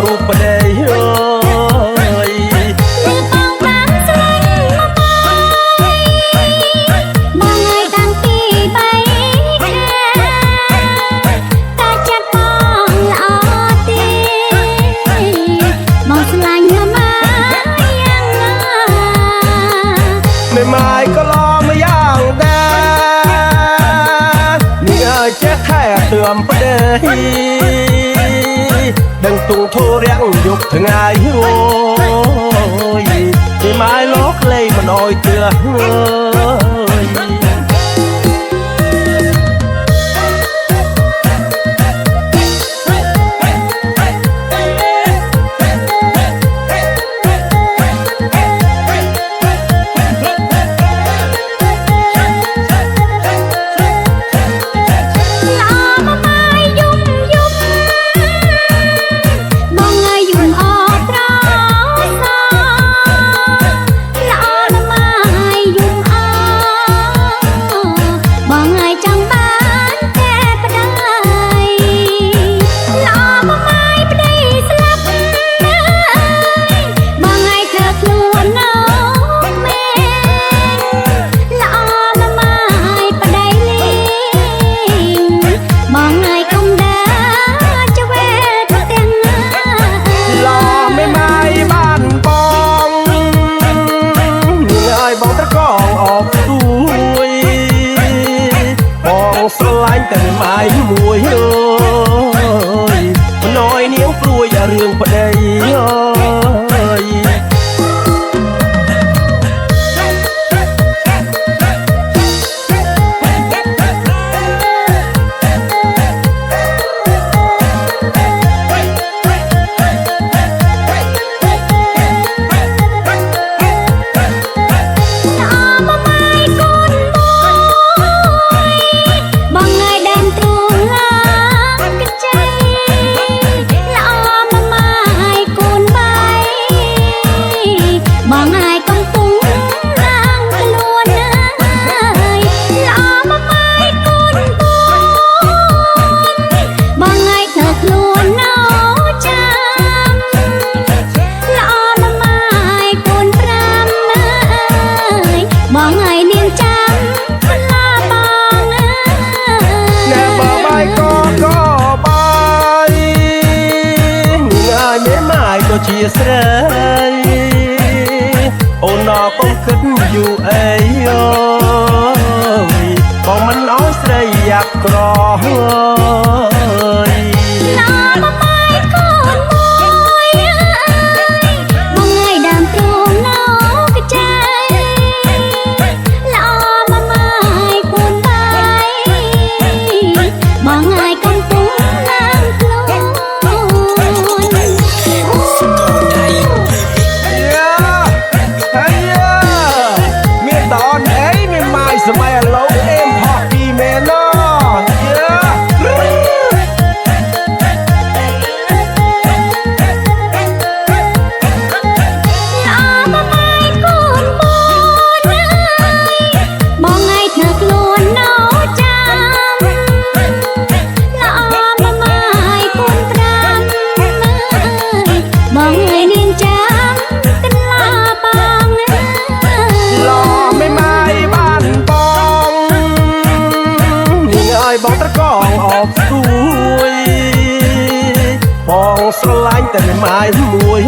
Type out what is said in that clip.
រូបប្តីអើយនេះបងបានស្លាញ់មកហើយតាំងពីបីខែតាចាត់បងល្អទេមកស្លាញ់មកយ៉ាងណាមេម៉ាយក៏ឡំយ៉ាងដែរនេះឲ្យចេះថែទឿមប្តីដឹងទុងធូររាំងយប់ថ្ងៃអូយពីម៉ាយលោកលេមិនអោយទឿអើយស្រឡាញ់តែម៉ាយមួយអើយណយនាងព្រួយរឿងប្តីអើយជាស្រីអូនអកុំគិតយូរអីអើយបងមិនអោយស្រីយ៉ាប់ក្រហើយសម័យឥឡូវអេមផកពីមែនណាបងត្រកងអបស្ទួយបងស្រឡាញ់តែម៉ាយមួយ